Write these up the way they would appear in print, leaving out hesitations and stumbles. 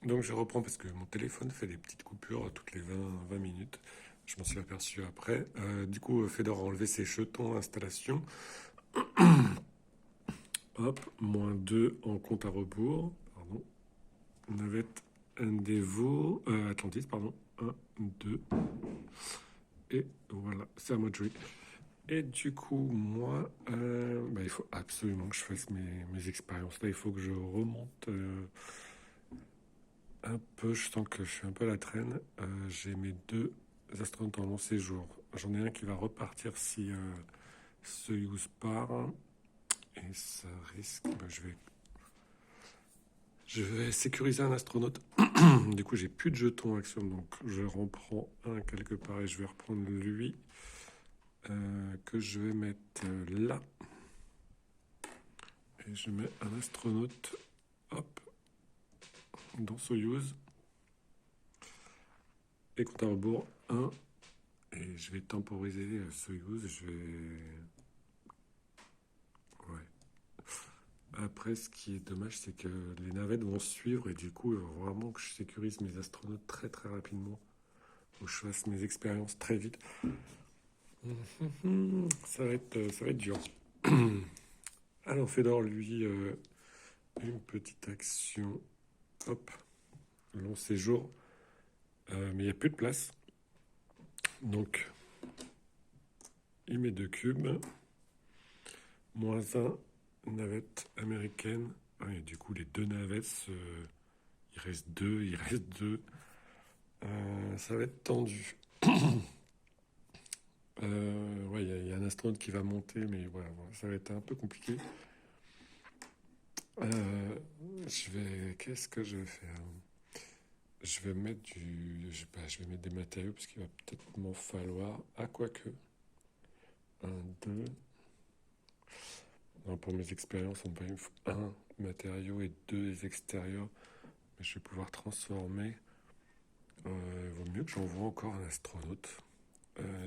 Donc je reprends parce que mon téléphone fait des petites coupures toutes les 20 minutes. Je m'en suis aperçu après. Du coup, Fedor a enlevé ses jetons installation. Hop, -2 en compte à rebours. Pardon. Navette Endeavour. Atlantis, pardon. Un, 2. Et voilà, c'est à moi de jouer. Et du coup, moi, il faut absolument que je fasse mes expériences. Là, il faut que je remonte un peu. Je sens que je suis un peu à la traîne. J'ai mes deux astronautes en long séjour. J'en ai un qui va repartir si Soyuz part. Et ça risque. Je vais sécuriser un astronaute. Du coup, j'ai plus de jetons Axiom. Donc, je reprends un quelque part et je vais reprendre lui. Que je vais mettre là. Et je mets un astronaute. Hop. Dans Soyuz. Et compte à rebours 1. Et je vais temporiser Soyuz. Je vais. Ouais. Après, ce qui est dommage, c'est que les navettes vont suivre. Et du coup, il faut vraiment que je sécurise mes astronautes très très rapidement. Faut que je fasse mes expériences très vite. Ça va être dur. Alors, Fedor, lui, une petite action. Hop. Long séjour. Mais il n'y a plus de place. Donc, il met 2 cubes. -1, navette américaine. Ah, et du coup, les deux navettes, il reste 2, il reste 2. Ça va être tendu. Ouais, il y a un astronaute qui va monter, mais voilà, ça va être un peu compliqué. Qu'est-ce que je vais faire? Je vais mettre je vais mettre des matériaux parce qu'il va peut-être m'en falloir. Ah, quoique. Un, 2. Non, pour mes expériences, il me faut un matériau et 2 extérieurs. Mais je vais pouvoir transformer. Il vaut mieux que j'envoie encore un astronaute.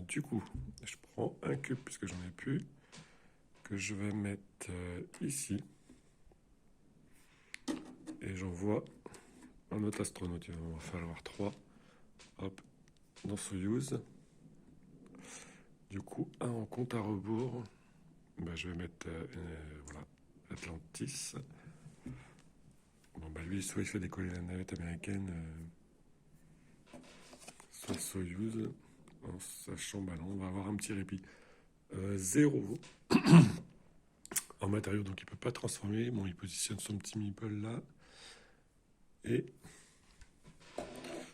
Du coup, je prends un cube puisque j'en ai plus. Que je vais mettre ici. Et j'envoie un autre astronaute. Il va en falloir 3. Hop, dans Soyuz. Du coup, un en compte à rebours. Je vais mettre voilà, Atlantis. Bon, lui, soit il fait décoller la navette américaine, soit Soyuz. En sachant, non, on va avoir un petit répit. 0 en matériaux, donc il peut pas transformer. Bon, il positionne son petit meeple là. Et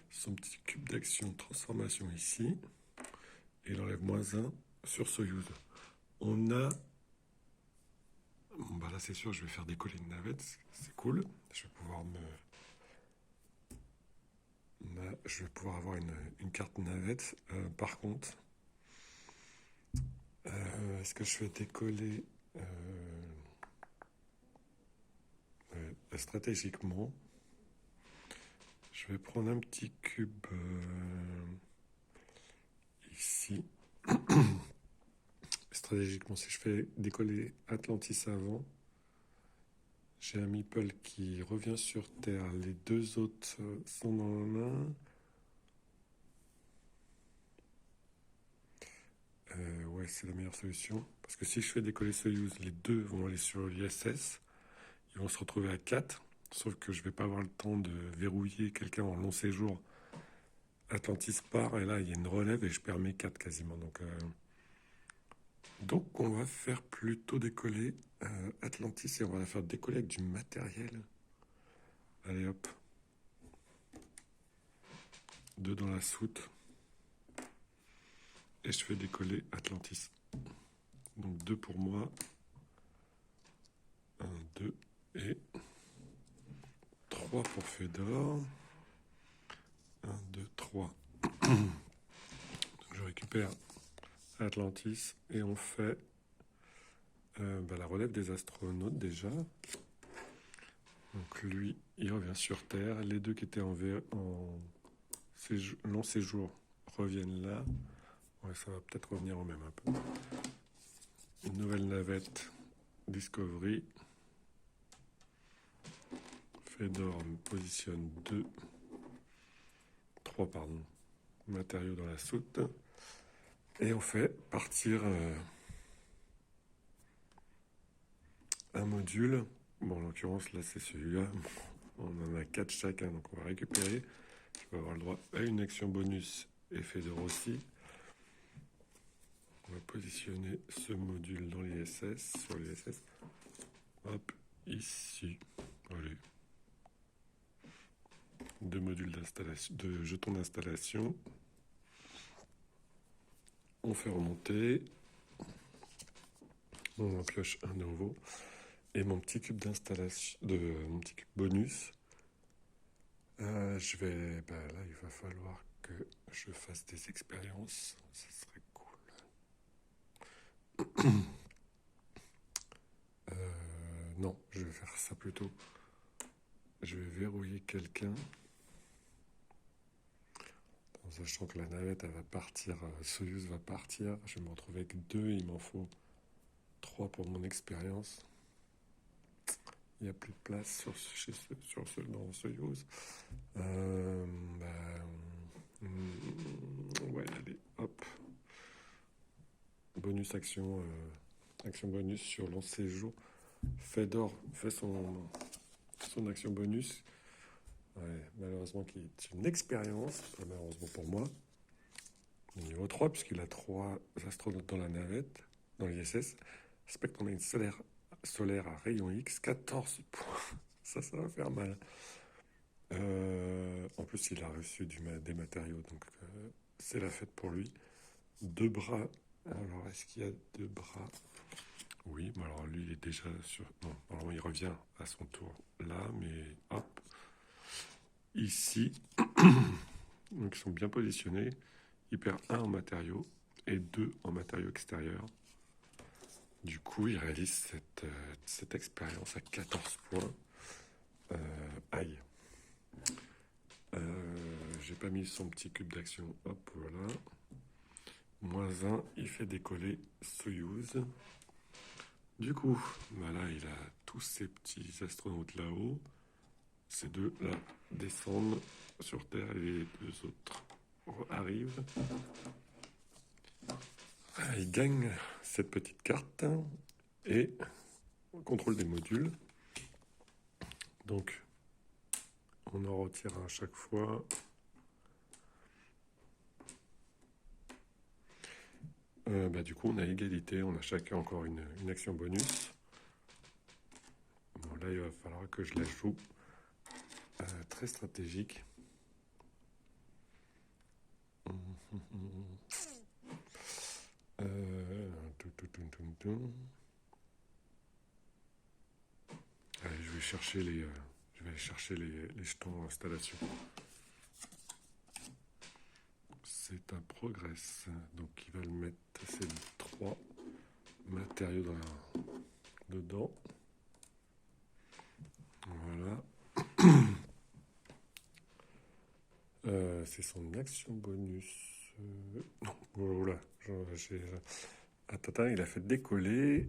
son petit cube d'action transformation ici. Et il enlève -1 sur Soyuz. On a. Bon, là, c'est sûr, je vais faire décoller une navette. C'est cool. Je vais pouvoir avoir une carte navette. Par contre, est-ce que je fais décoller stratégiquement? Je vais prendre un petit cube ici. Stratégiquement, si je fais décoller Atlantis avant, j'ai un meeple qui revient sur Terre. Les deux autres sont dans la main. Ouais, c'est la meilleure solution. Parce que si je fais décoller Soyuz, les deux vont aller sur l'ISS. Ils vont se retrouver à 4. Sauf que je ne vais pas avoir le temps de verrouiller quelqu'un en long séjour. Atlantis part et là, il y a une relève et je perds mes 4 quasiment. Donc on va faire plutôt décoller Atlantis et on va la faire décoller avec du matériel. Allez hop. 2 dans la soute. Et je fais décoller Atlantis. Donc 2 pour moi. 1, 2 et 3 pour Fedor. 1, 2, 3. Donc je récupère Atlantis et on fait la relève des astronautes déjà. Donc lui, il revient sur Terre. Les deux qui étaient en long séjour reviennent là. Ouais, ça va peut-être revenir au même un peu. Une nouvelle navette Discovery. Fedor positionne 3 matériaux dans la soute. Et on fait partir un module. Bon, en l'occurrence, là, c'est celui-là. On en a 4 chacun, donc on va récupérer. Je vais avoir le droit à une action bonus et Fedor aussi. On va positionner ce module dans l'ISS, sur l'ISS. Hop, ici. Allez. 2 modules d'installation, 2 jetons d'installation. On fait remonter. On en pioche un nouveau. Et mon petit cube d'installation, mon petit cube bonus. Là, il va falloir que je fasse des expériences. Ça serait cool. Non, je vais faire ça plutôt. Je vais verrouiller quelqu'un. En sachant que la navette, elle va partir, Soyuz va partir. Je vais me retrouver avec 2, il m'en faut 3 pour mon expérience. Il n'y a plus de place dans Soyuz. Ouais, allez, hop. Bonus action, action bonus sur long séjour. Fedor fait son action bonus. Ouais, malheureusement, qui est une expérience, malheureusement pour moi. Niveau 3, puisqu'il a 3 astronautes dans la navette, dans l'ISS. J'espère qu'on a une solaire à rayon X, 14 points. Ça va faire mal. En plus, il a reçu des matériaux, donc c'est la fête pour lui. 2 bras. Alors, est-ce qu'il y a 2 bras? Oui, mais alors lui, il est déjà sur... Non, alors il revient à son tour là, mais hop. Ici, donc ils sont bien positionnés. Il perd 1 en matériaux et 2 en matériaux extérieurs. Du coup, il réalise cette expérience à 14 points. Aïe. J'ai pas mis son petit cube d'action. Hop, voilà. -1, il fait décoller Soyuz. Du coup, là, il a tous ces petits astronautes là-haut. Ces 2 là descendent sur Terre et les 2 autres arrivent. Il gagne cette petite carte et on contrôle des modules. Donc, on en retire à chaque fois. Du coup, on a égalité. On a chacun encore une action bonus. Bon, là, il va falloir que je la joue. Très stratégique. Allez, je vais aller chercher les jetons installation. C'est un progress. Donc, il va le mettre ces 3 matériaux dedans. Voilà. C'est son action bonus. Non, voilà. Attends, il a fait décoller.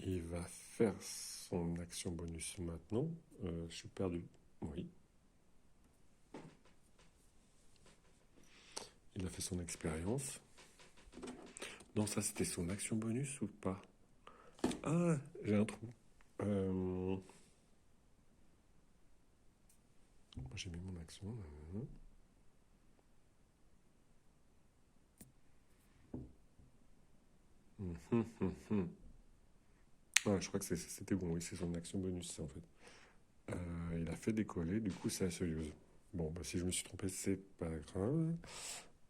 Il va faire son action bonus maintenant. Je suis perdu. Oui. Il a fait son expérience. Non, ça c'était son action bonus ou pas? Ah, j'ai un trou. J'ai mis mon action. Ah, je crois que c'était bon, oui, c'est son action bonus, en fait. Il a fait décoller, du coup, c'est à Soyuz. Bon, si je me suis trompé, c'est pas grave.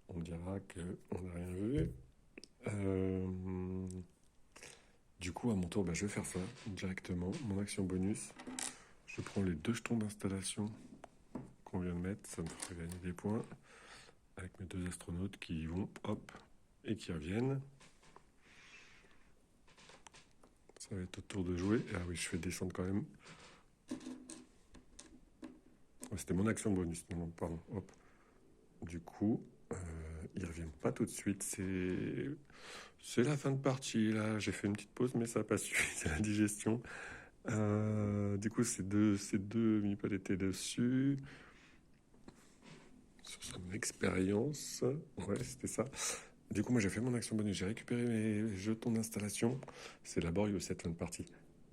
On dira qu'on n'a rien vu. Du coup, à mon tour, je vais faire ça directement. Mon action bonus. Je prends les 2 jetons d'installation qu'on vient de mettre. Ça me fera gagner des points. Avec mes 2 astronautes qui y vont, hop, et qui reviennent. Ça va être au tour de jouer. Ah oui, je fais descendre quand même. C'était mon action bonus. Non, pardon. Hop. Du coup, ils reviennent pas tout de suite. C'est la fin de partie, là. J'ai fait une petite pause, mais ça n'a pas suffi. C'est la digestion. Du coup, ces deux mini-pods étaient dessus. Sur son expérience. Ouais, c'était ça. Du coup, moi, j'ai fait mon action bonus. J'ai récupéré mes jetons d'installation. C'est laborieux, cette fin de partie.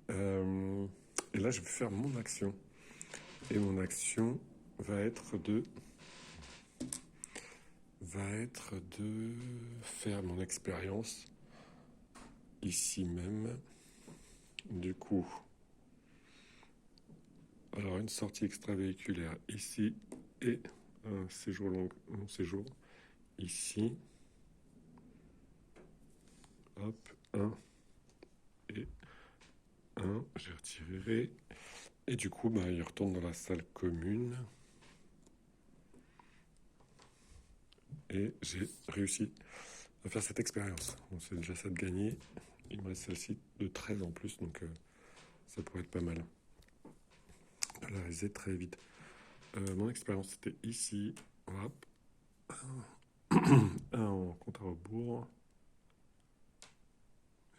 Et là, je vais faire mon action. Et mon action va être de faire mon expérience ici même. Du coup, alors une sortie extravéhiculaire ici et un séjour ici. Hop, 1 et 1, j'ai retiré. Et du coup, il retourne dans la salle commune. Et j'ai réussi à faire cette expérience. Donc c'est déjà ça de gagner. Il me reste celle-ci de 13 en plus, donc ça pourrait être pas mal. Je la réaliser très vite. Mon expérience, c'était ici. Hop. Un en compte à rebours.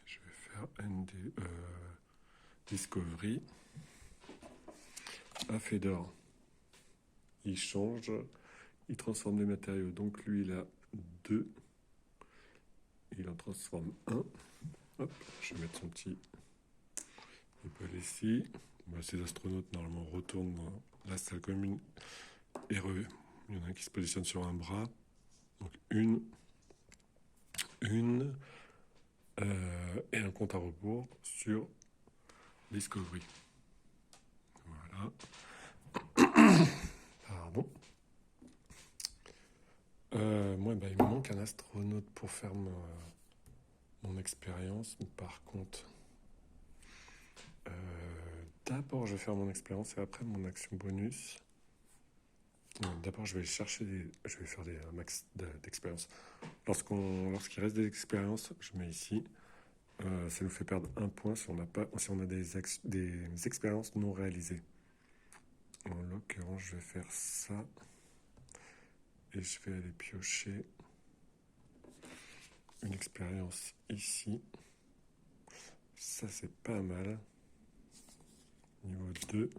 Je vais faire Discovery. À Fedor, il change, il transforme les matériaux. Donc lui, il a 2. Il en transforme 1. Hop, je vais mettre son petit épaule ici. Ces astronautes, normalement, retournent dans la salle commune. Et il y en a un qui se positionne sur un bras. Donc une et un compte à rebours sur Discovery. Voilà. Pardon. Moi, il me manque un astronaute pour faire mon expérience. Par contre, d'abord, je vais faire mon expérience et après mon action bonus. D'abord, je vais faire un max d'expérience. Lorsqu'il reste des expériences, je mets ici. Ça nous fait perdre 1 point si on a des expériences non réalisées. En l'occurrence, je vais faire ça. Et je vais aller piocher une expérience ici. Ça, c'est pas mal. Niveau 2.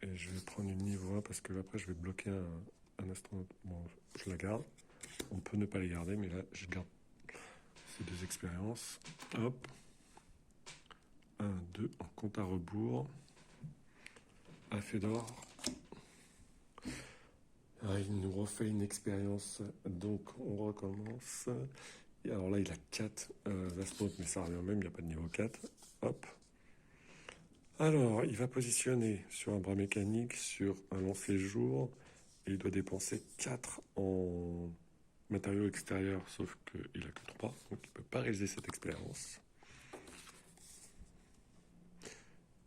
Et je vais prendre une niveau 1 parce que après, je vais bloquer un astronaute. Bon, je la garde. On peut ne pas les garder, mais là, je garde ces 2 expériences. Hop. 1, 2, en compte à rebours. À Fedor. Il nous refait une expérience, donc on recommence. Et alors là, il a 4 astronautes, mais ça revient même, il n'y a pas de niveau 4. Hop. Alors, il va positionner sur un bras mécanique, sur un long séjour, et il doit dépenser 4 en matériaux extérieurs, sauf qu'il n'a que 3, donc il ne peut pas réaliser cette expérience.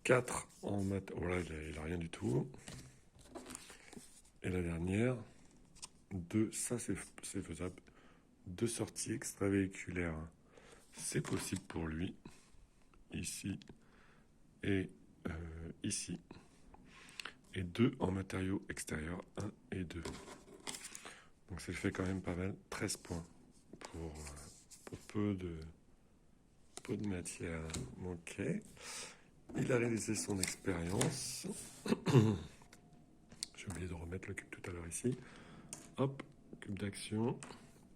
4 en matériaux... Voilà, il n'a rien du tout. Et la dernière, 2, ça c'est faisable. 2 sorties extravéhiculaires, c'est possible pour lui. Ici et ici. Et 2 en matériaux extérieurs, 1 et 2. Donc ça fait quand même pas mal, 13 points pour peu de matière. Ok. Il a réalisé son expérience. J'ai oublié de remettre le cube tout à l'heure ici. Hop, cube d'action.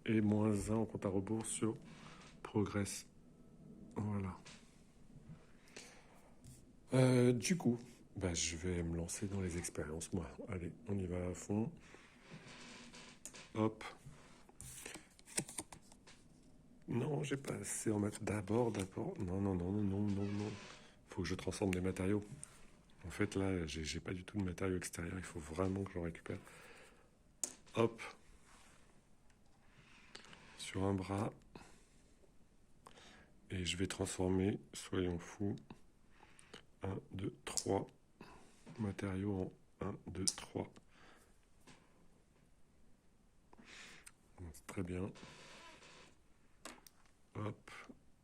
Et -1 en compte à rebours sur Progress. Voilà. Du coup, je vais me lancer dans les expériences, moi. Allez, on y va à fond. Hop. Non, j'ai pas assez en maths. D'abord. Non. Faut que je transforme des matériaux. En fait, là, j'ai pas du tout de matériaux extérieurs. Il faut vraiment que j'en récupère. Hop. Sur un bras. Et je vais transformer, soyons fous, 1, 2, 3 matériaux en 1, 2, 3. C'est très bien. Hop,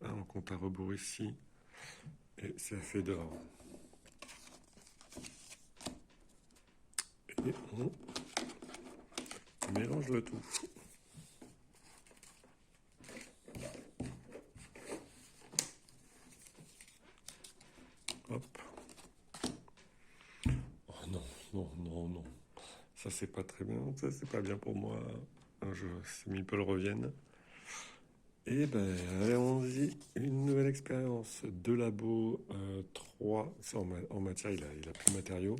on compte à rebours ici. Et c'est à Fedor. Et on mélange le tout. Hop. Oh non, non, non, non. Ça, c'est pas très bien. Ça, c'est pas bien pour moi. Ces meeples reviennent. Et ben, allons-y. Une nouvelle expérience. 2 labos, 3. C'est en matière, il a plus de matériaux.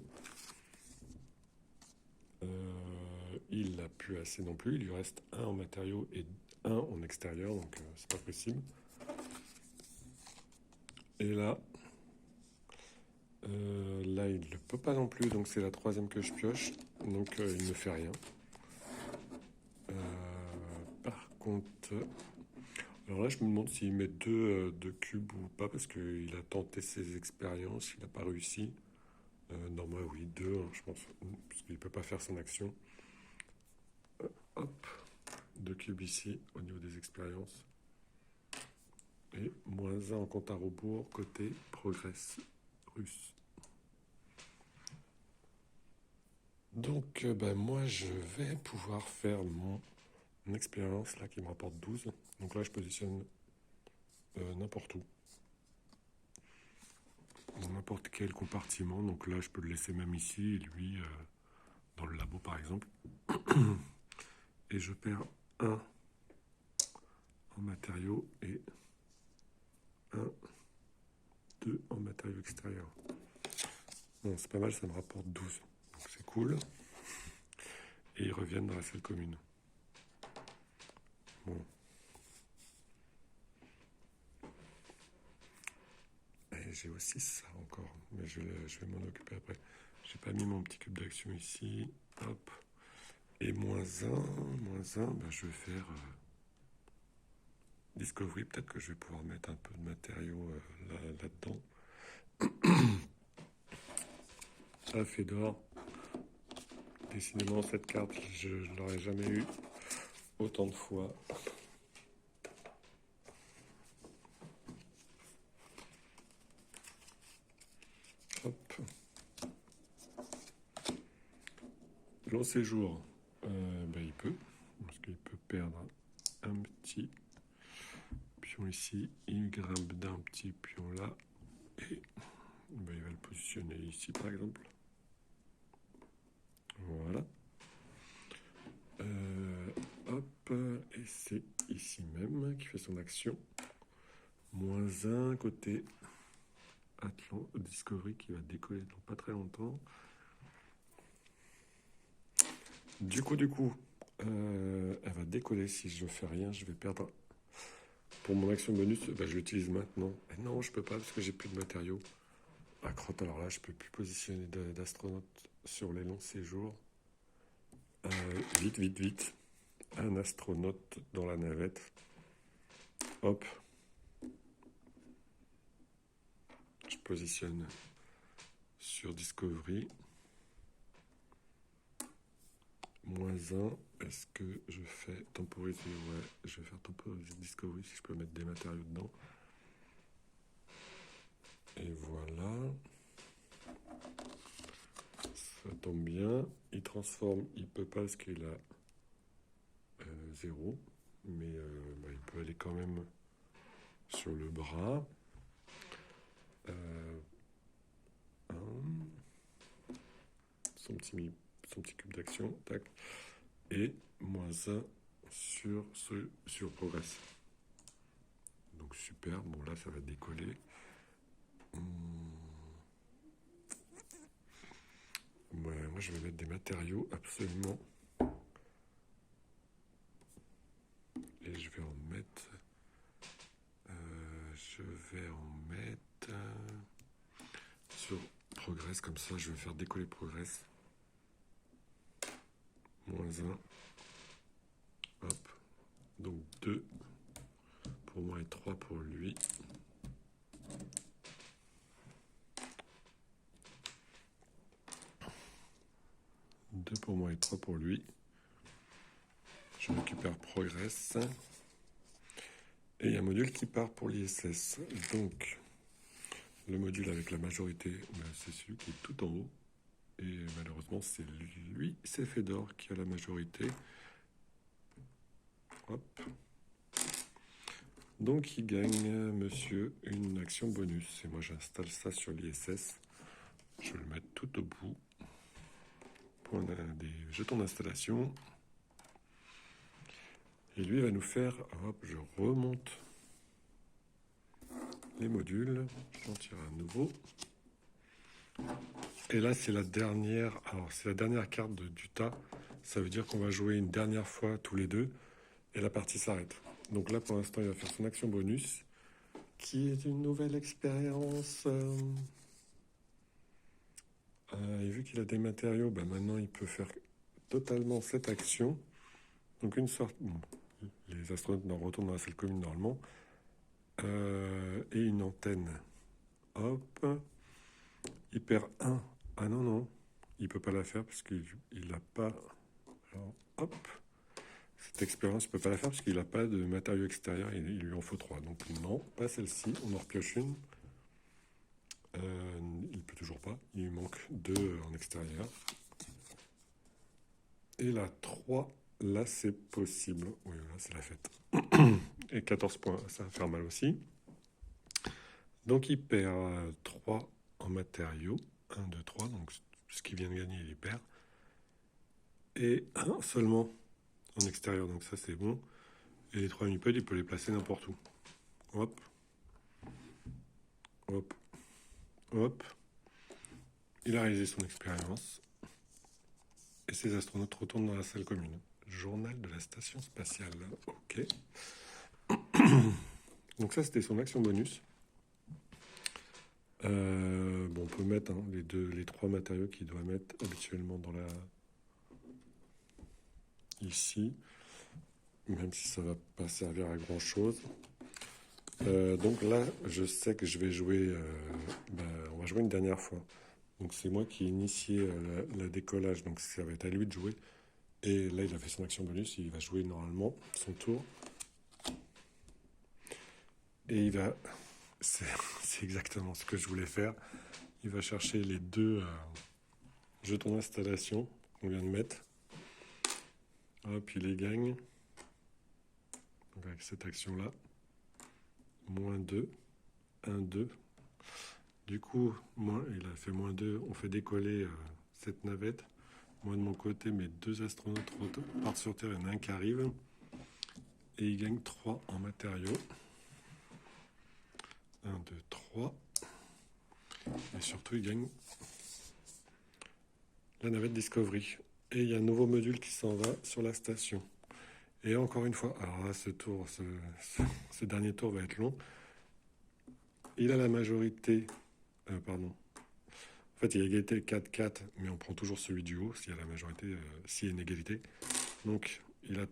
Il n'a plus assez non plus. Il lui reste 1 en matériaux et 1 en extérieur. Donc, c'est pas possible. Et là, là, il ne peut pas non plus. Donc, c'est la 3e que je pioche. Donc, il ne fait rien. Par contre, alors là, je me demande s'il met 2 cubes ou pas, parce qu'il a tenté ses expériences, il n'a pas réussi. Non, moi, oui, 2, hein, je pense, parce qu'il ne peut pas faire son action. Hop, 2 cubes ici, au niveau des expériences. Et -1 en compte à rebours, côté progress russe. Donc, ben, moi, je vais pouvoir faire mon expérience, là, qui me rapporte 12. Donc là, je positionne n'importe où. Dans n'importe quel compartiment. Donc là, je peux le laisser même ici, et lui, dans le labo, par exemple. Et je perds 1 en matériaux et 1, 2 en matériaux extérieurs. Bon, c'est pas mal, ça me rapporte 12. Donc c'est cool. Et ils reviennent dans la salle commune. Bon. Et j'ai aussi ça encore, mais je vais m'en occuper après. J'ai pas mis mon petit cube d'action ici. Hop. Et -1, ben je vais faire Discovery. Peut-être que je vais pouvoir mettre un peu de matériaux là-dedans. Ah, Fedor. Décidément, cette carte, je ne l'aurais jamais eu autant de fois. Hop. Long séjour, ben, il peut, parce qu'il peut perdre un petit pion ici, il grimpe d'un petit pion là, et ben, il va le positionner ici par exemple. Voilà. Hop, et c'est ici même qui fait son action. -1 côté Atlan Discovery qui va décoller dans pas très longtemps. Du coup, elle va décoller. Si je ne fais rien, je vais perdre. Pour mon action bonus, bah, je l'utilise maintenant. Et non, je peux pas parce que j'ai plus de matériaux. Ah, crotte, alors là, je peux plus positionner d'astronaute sur les longs séjours. Vite. Un astronaute dans la navette. Hop. Je positionne sur Discovery. -1. Est-ce que je fais temporiser? Ouais, je vais faire temporiser Discovery si je peux mettre des matériaux dedans. Et voilà. Ça tombe bien. Il transforme, il peut pas parce qu'il a 0. Mais bah, il peut aller quand même sur le bras. Son petit cube d'action. Tac. Et -1 sur Progress. Donc super. Bon là ça va décoller. Ouais, moi je vais mettre des matériaux absolument. Et je vais en mettre. Sur Progress, comme ça je vais faire décoller Progress. -1. Hop. Donc 2 pour moi et 3 pour lui. Pour moi et 3 pour lui. Je récupère Progress. Et il y a un module qui part pour l'ISS. Donc, le module avec la majorité, c'est celui qui est tout en haut. Et malheureusement, c'est Fedor qui a la majorité. Hop. Donc il gagne, monsieur, une action bonus. Et moi j'installe ça sur l'ISS. Je vais le mettre tout au bout. Pour des jetons d'installation. Et lui va nous faire, hop, je remonte les modules, j'en tire un nouveau. Et là c'est la dernière, alors c'est la dernière carte du tas. Ça veut dire qu'on va jouer une dernière fois tous les deux et la partie s'arrête. Donc là pour l'instant il va faire son action bonus, qui est une nouvelle expérience. Et vu qu'il a des matériaux, bah maintenant il peut faire totalement cette action. Donc une sorte... Bon, les astronautes retournent dans la salle commune normalement. Et une antenne. Hop. Il perd 1. Ah non, non. Il peut pas la faire parce qu'il n'a pas... Alors, hop. Cette expérience, il peut pas la faire parce qu'il n'a pas de matériaux extérieurs. Il lui en faut 3. Donc non, pas celle-ci. On en repioche une. Il peut toujours pas. Il lui manque 2 en extérieur. Et la 3, là c'est possible. Oui, là c'est la fête. Et 14 points, ça va faire mal aussi. Donc il perd 3 en matériaux. 1, 2, 3. Donc ce qu'il vient de gagner, il y perd. Et 1 seulement en extérieur. Donc ça c'est bon. Et les 3 unipodes, il peut les placer n'importe où. Hop. Hop. Hop. Il a réalisé son expérience. Et ses astronautes retournent dans la salle commune. Journal de la station spatiale. Ok. Donc ça, c'était son action bonus. Bon, on peut mettre les 3 matériaux qu'il doit mettre habituellement dans la... Ici. Même si ça va pas servir à grand chose. Donc là, je sais que je vais jouer... on va jouer une dernière fois. Donc c'est moi qui ai initié la décollage. Donc ça va être à lui de jouer. Et là, il a fait son action bonus. Il va jouer normalement son tour. Et il va... C'est exactement ce que je voulais faire. Il va chercher les 2 jetons d'installation qu'on vient de mettre. Hop, il les gagne. Donc avec cette action-là. -2. 1, 2. Du coup, moi, il a fait -2. On fait décoller cette navette. Moi, de mon côté, mes 2 astronautes partent sur Terre. Il y en a un qui arrive. Et il gagne 3 en matériaux. 1, 2, 3. Et surtout, il gagne la navette Discovery. Et il y a un nouveau module qui s'en va sur la station. Et encore une fois, alors là, ce dernier tour va être long. Il a la majorité... pardon. En fait, il y a égalité 4-4, mais on prend toujours celui du haut s'il y a la majorité, s'il y a une égalité. Donc, il a